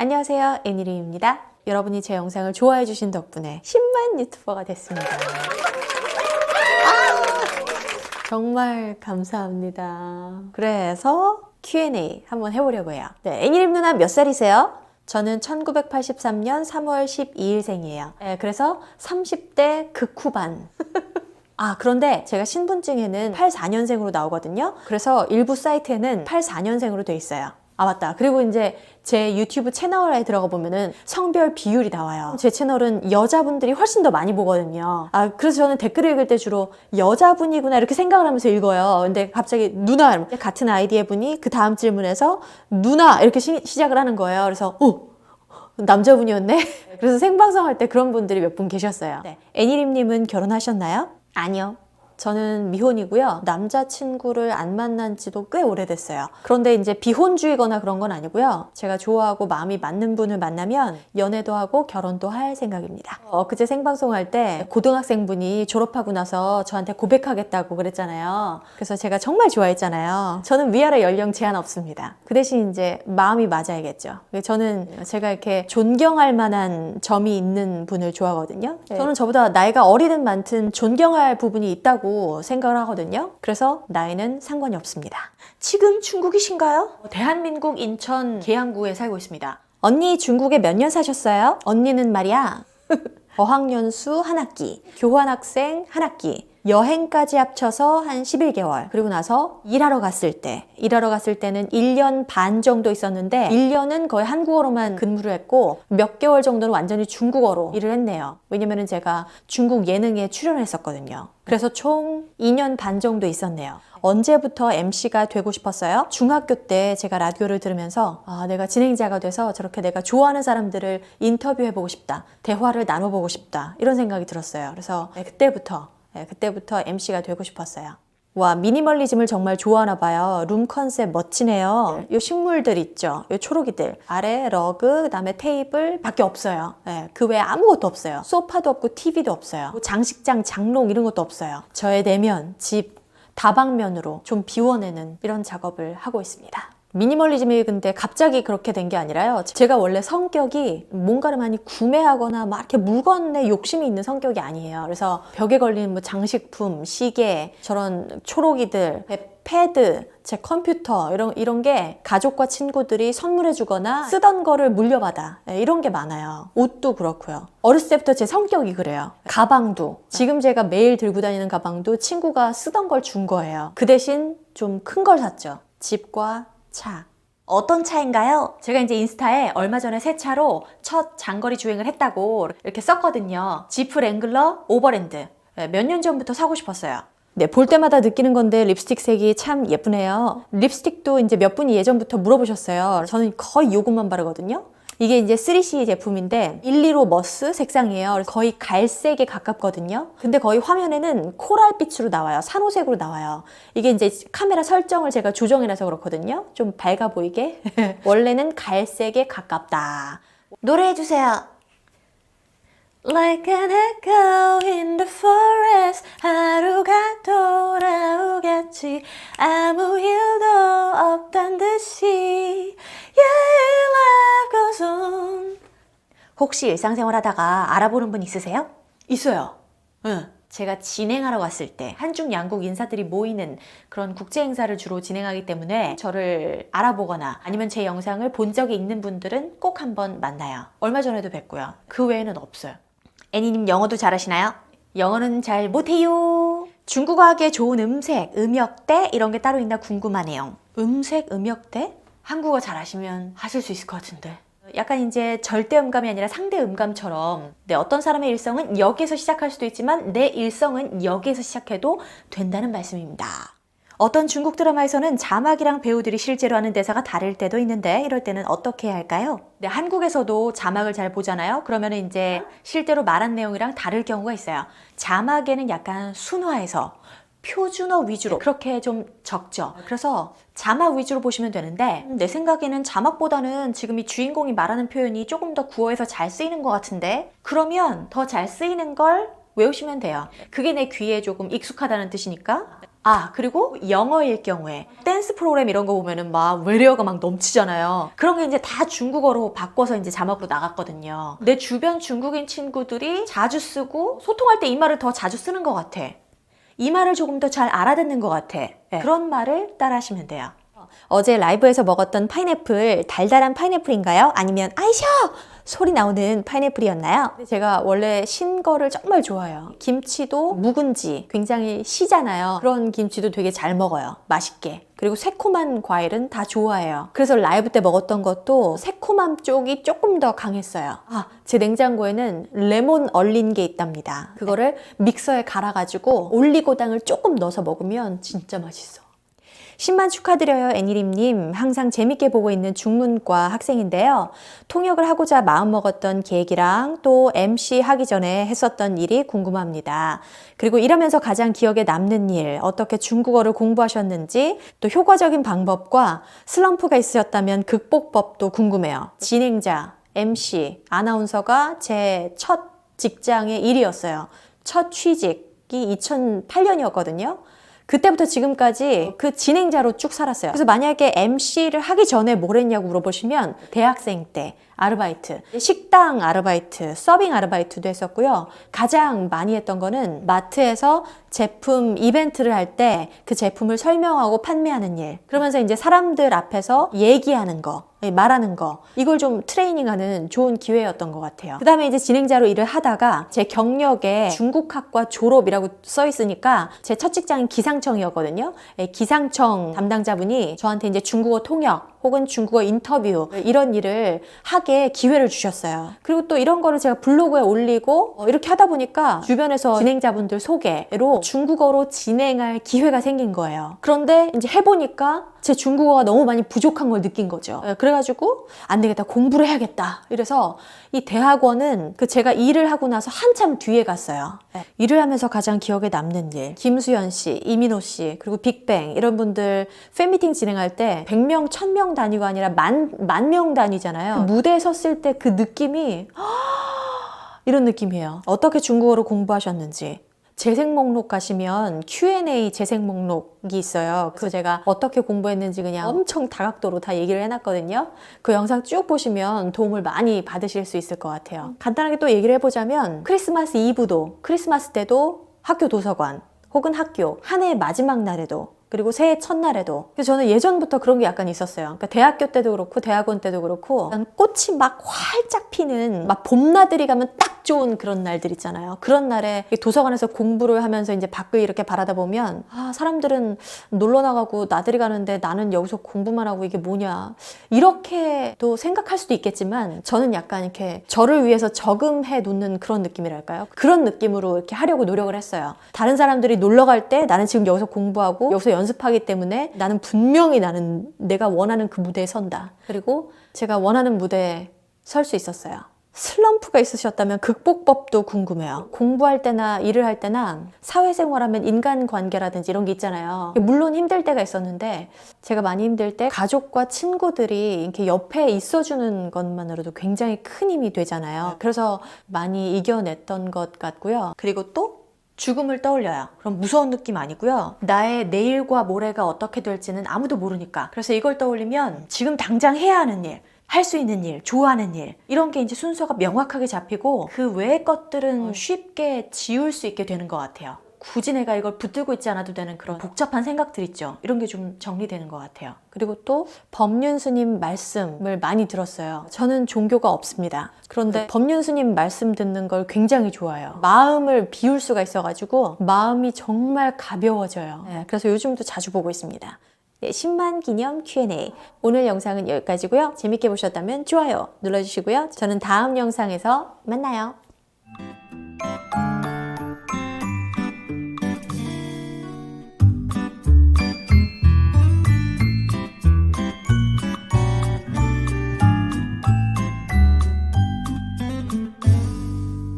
안녕하세요, 애니림입니다. 여러분이 제 영상을 좋아해 주신 덕분에 10만 유튜버가 됐습니다. 정말 감사합니다. 그래서 Q&A 한번 해보려고 해요. 네, 애니림 누나 몇 살이세요? 저는 1983년 3월 12일생이에요. 네, 그래서 30대 극후반. 그런데 제가 신분증에는 84년생으로 나오거든요. 그래서 일부 사이트에는 84년생으로 돼 있어요. 맞다. 그리고 이제 제 유튜브 채널에 들어가 보면은 성별 비율이 나와요. 제 채널은 여자분들이 훨씬 더 많이 보거든요. 그래서 저는 댓글을 읽을 때 주로 여자분이구나 이렇게 생각을 하면서 읽어요. 근데 갑자기 누나, 같은 아이디의 분이 그 다음 질문에서 누나 이렇게 시작을 하는 거예요. 그래서 남자분이었네? 그래서 생방송 할 때 그런 분들이 몇 분 계셨어요. 네. 애니림님은 결혼하셨나요? 아니요. 저는 미혼이고요. 남자친구를 안 만난 지도 꽤 오래됐어요. 그런데 이제 비혼주의거나 그런 건 아니고요. 제가 좋아하고 마음이 맞는 분을 만나면 연애도 하고 결혼도 할 생각입니다. 그제 생방송할 때 고등학생분이 졸업하고 나서 저한테 고백하겠다고 그랬잖아요. 그래서 제가 정말 좋아했잖아요. 저는 위아래 연령 제한 없습니다. 그 대신 이제 마음이 맞아야겠죠. 저는 제가 이렇게 존경할 만한 점이 있는 분을 좋아하거든요. 저는 저보다 나이가 어리든 많든 존경할 부분이 있다고 생각을 하거든요. 그래서 나이는 상관이 없습니다. 지금 중국이신가요? 대한민국 인천 계양구에 살고 있습니다. 언니 중국에 몇 년 사셨어요? 언니는 말이야 어학연수 한 학기, 교환학생 한 학기, 여행까지 합쳐서 한 11개월. 그리고 나서 일하러 갔을 때는 1년 반 정도 있었는데 1년은 거의 한국어로만 근무를 했고 몇 개월 정도는 완전히 중국어로 일을 했네요. 왜냐면은 제가 중국 예능에 출연했었거든요. 그래서 총 2년 반 정도 있었네요. 언제부터 MC가 되고 싶었어요? 중학교 때 제가 라디오를 들으면서 내가 진행자가 돼서 저렇게 내가 좋아하는 사람들을 인터뷰해보고 싶다. 대화를 나눠보고 싶다. 이런 생각이 들었어요. 그래서 그때부터 MC가 되고 싶었어요. 와, 미니멀리즘을 정말 좋아하나 봐요. 룸 컨셉 멋지네요. 요 식물들 있죠? 요 초록이들. 아래 러그, 그다음에 테이블 밖에 없어요. 그 외에 아무것도 없어요. 소파도 없고 TV도 없어요. 장식장, 장롱 이런 것도 없어요. 저의 내면, 집, 다방면으로 좀 비워내는 이런 작업을 하고 있습니다. 미니멀리즘이 근데 갑자기 그렇게 된 게 아니라요. 제가 원래 성격이 뭔가를 많이 구매하거나 막 이렇게 물건에 욕심이 있는 성격이 아니에요. 그래서 벽에 걸리는 뭐 장식품, 시계, 저런 초록이들, 패드, 제 컴퓨터 이런 게 가족과 친구들이 선물해 주거나 쓰던 거를 물려받아 이런 게 많아요. 옷도 그렇고요. 어렸을 때부터 제 성격이 그래요. 가방도 지금 제가 매일 들고 다니는 가방도 친구가 쓰던 걸 준 거예요. 그 대신 좀 큰 걸 샀죠. 집과 차. 어떤 차인가요? 제가 이제 인스타에 얼마 전에 새 차로 첫 장거리 주행을 했다고 이렇게 썼거든요. 지프 랭글러 오버랜드. 몇 년 전부터 사고 싶었어요. 네, 볼 때마다 느끼는 건데 립스틱 색이 참 예쁘네요. 립스틱도 이제 몇 분이 예전부터 물어보셨어요. 저는 거의 요것만 바르거든요. 이게 이제 3C 제품인데 115 머스 색상이에요. 거의 갈색에 가깝거든요. 근데 거의 화면에는 코랄빛으로 나와요. 산호색으로 나와요. 이게 이제 카메라 설정을 제가 조정해놔서 그렇거든요. 좀 밝아 보이게. 원래는 갈색에 가깝다. 노래해주세요. Like an echo in the forest 하루가 돌아오겠지 아무 일도 없단 듯이 Yeah, life goes on. 혹시 일상생활 하다가 알아보는 분 있으세요? 있어요. 제가 진행하러 갔을 때 한중 양국 인사들이 모이는 그런 국제 행사를 주로 진행하기 때문에 저를 알아보거나 아니면 제 영상을 본 적이 있는 분들은 꼭 한번 만나요. 얼마 전에도 뵀고요. 그 외에는 없어요. 애니님 영어도 잘하시나요? 영어는 잘 못해요. 중국어 하기에 좋은 음색, 음역대 이런 게 따로 있나 궁금하네요. 음색, 음역대? 한국어 잘하시면 하실 수 있을 것 같은데. 약간 이제 절대 음감이 아니라 상대 음감처럼 어떤 사람의 일성은 여기에서 시작할 수도 있지만 내 일성은 여기에서 시작해도 된다는 말씀입니다. 어떤 중국 드라마에서는 자막이랑 배우들이 실제로 하는 대사가 다를 때도 있는데 이럴 때는 어떻게 해야 할까요? 네, 한국에서도 자막을 잘 보잖아요. 그러면 이제 실제로 말한 내용이랑 다를 경우가 있어요. 자막에는 약간 순화해서 표준어 위주로 그렇게 좀 적죠. 그래서 자막 위주로 보시면 되는데 내 생각에는 자막보다는 지금 이 주인공이 말하는 표현이 조금 더 구어해서 잘 쓰이는 것 같은데 그러면 더 잘 쓰이는 걸 외우시면 돼요. 그게 내 귀에 조금 익숙하다는 뜻이니까 아, 그리고 영어일 경우에 댄스 프로그램 이런 거 보면은 막 외래어가 막 넘치잖아요. 그런 게 이제 다 중국어로 바꿔서 이제 자막으로 나갔거든요. 내 주변 중국인 친구들이 자주 쓰고 소통할 때 이 말을 더 자주 쓰는 것 같아. 이 말을 조금 더 잘 알아듣는 것 같아. 네. 그런 말을 따라 하시면 돼요. 어제 라이브에서 먹었던 파인애플 달달한 파인애플인가요? 아니면 아이셔! 소리 나오는 파인애플이었나요? 제가 원래 신 거를 정말 좋아해요. 김치도 묵은지 굉장히 시잖아요. 그런 김치도 되게 잘 먹어요. 맛있게. 그리고 새콤한 과일은 다 좋아해요. 그래서 라이브 때 먹었던 것도 새콤함 쪽이 조금 더 강했어요. 아, 제 냉장고에는 레몬 얼린 게 있답니다. 그거를 믹서에 갈아가지고 올리고당을 조금 넣어서 먹으면 진짜 맛있어. 10만 축하드려요, 애니림님. 항상 재밌게 보고 있는 중문과 학생인데요. 통역을 하고자 마음먹었던 계획이랑 또 MC 하기 전에 했었던 일이 궁금합니다. 그리고 일하면서 가장 기억에 남는 일, 어떻게 중국어를 공부하셨는지, 또 효과적인 방법과 슬럼프가 있으셨다면 극복법도 궁금해요. 진행자, MC, 아나운서가 제 첫 직장의 일이었어요. 첫 취직이 2008년이었거든요. 그때부터 지금까지 그 진행자로 쭉 살았어요. 그래서 만약에 MC를 하기 전에 뭘 했냐고 물어보시면 대학생 때 아르바이트, 식당 아르바이트, 서빙 아르바이트도 했었고요. 가장 많이 했던 거는 마트에서 제품 이벤트를 할 때 그 제품을 설명하고 판매하는 일. 그러면서 이제 사람들 앞에서 얘기하는 거, 말하는 거, 이걸 좀 트레이닝하는 좋은 기회였던 것 같아요. 그 다음에 이제 진행자로 일을 하다가 제 경력에 중국학과 졸업이라고 써 있으니까 제 첫 직장인 기상청이었거든요. 기상청 담당자분이 저한테 이제 중국어 통역 혹은 중국어 인터뷰 이런 일을 하게 기회를 주셨어요. 그리고 또 이런 거를 제가 블로그에 올리고 이렇게 하다 보니까 주변에서 진행자분들 소개로 중국어로 진행할 기회가 생긴 거예요. 그런데 이제 해보니까 제 중국어가 너무 많이 부족한 걸 느낀 거죠. 그래가지고 안 되겠다, 공부를 해야겠다. 이래서 이 대학원은 제가 일을 하고 나서 한참 뒤에 갔어요. 일을 하면서 가장 기억에 남는 일, 김수현 씨, 이민호 씨, 그리고 빅뱅 이런 분들 팬미팅 진행할 때 100명, 1000명 단위가 아니라 만 명 단위잖아요. 무대에 섰을 때 그 느낌이 이런 느낌이에요. 어떻게 중국어를 공부하셨는지. 재생 목록 가시면 Q&A 재생 목록이 있어요. 그래서 제가 어떻게 공부했는지 그냥 엄청 다각도로 다 얘기를 해놨거든요. 그 영상 쭉 보시면 도움을 많이 받으실 수 있을 것 같아요. 간단하게 또 얘기를 해보자면 크리스마스 이브도, 크리스마스 때도 학교 도서관 혹은 학교, 한 해의 마지막 날에도, 그리고 새해 첫날에도. 그래서 저는 예전부터 그런 게 약간 있었어요. 그러니까 대학교 때도 그렇고 대학원 때도 그렇고 꽃이 막 활짝 피는 막 봄나들이 가면 딱 좋은 그런 날들 있잖아요. 그런 날에 도서관에서 공부를 하면서 이제 밖을 이렇게 바라다 보면 사람들은 놀러 나가고 나들이 가는데 나는 여기서 공부만 하고 이게 뭐냐, 이렇게도 생각할 수도 있겠지만 저는 약간 이렇게 저를 위해서 저금해 놓는 그런 느낌이랄까요? 그런 느낌으로 이렇게 하려고 노력을 했어요. 다른 사람들이 놀러 갈 때 나는 지금 여기서 공부하고 여기서 연습하기 때문에 나는 분명히 나는 내가 원하는 그 무대에 선다. 그리고 제가 원하는 무대에 설 수 있었어요. 슬럼프가 있으셨다면 극복법도 궁금해요. 공부할 때나 일을 할 때나 사회생활하면 인간관계라든지 이런 게 있잖아요. 물론 힘들 때가 있었는데 제가 많이 힘들 때 가족과 친구들이 이렇게 옆에 있어주는 것만으로도 굉장히 큰 힘이 되잖아요. 그래서 많이 이겨냈던 것 같고요. 그리고 또 죽음을 떠올려요. 그럼 무서운 느낌 아니고요. 나의 내일과 모레가 어떻게 될지는 아무도 모르니까. 그래서 이걸 떠올리면 지금 당장 해야 하는 일, 할 수 있는 일, 좋아하는 일, 이런 게 이제 순서가 명확하게 잡히고 그 외의 것들은 쉽게 지울 수 있게 되는 것 같아요. 굳이 내가 이걸 붙들고 있지 않아도 되는 그런 복잡한 생각들 있죠. 이런 게 좀 정리되는 것 같아요. 그리고 또 법륜 스님 말씀을 많이 들었어요. 저는 종교가 없습니다. 그런데 법륜 스님 말씀 듣는 걸 굉장히 좋아해요. 마음을 비울 수가 있어가지고 마음이 정말 가벼워져요. 그래서 요즘도 자주 보고 있습니다. 10만 기념 Q&A. 오늘 영상은 여기까지고요. 재밌게 보셨다면 좋아요 눌러주시고요. 저는 다음 영상에서 만나요.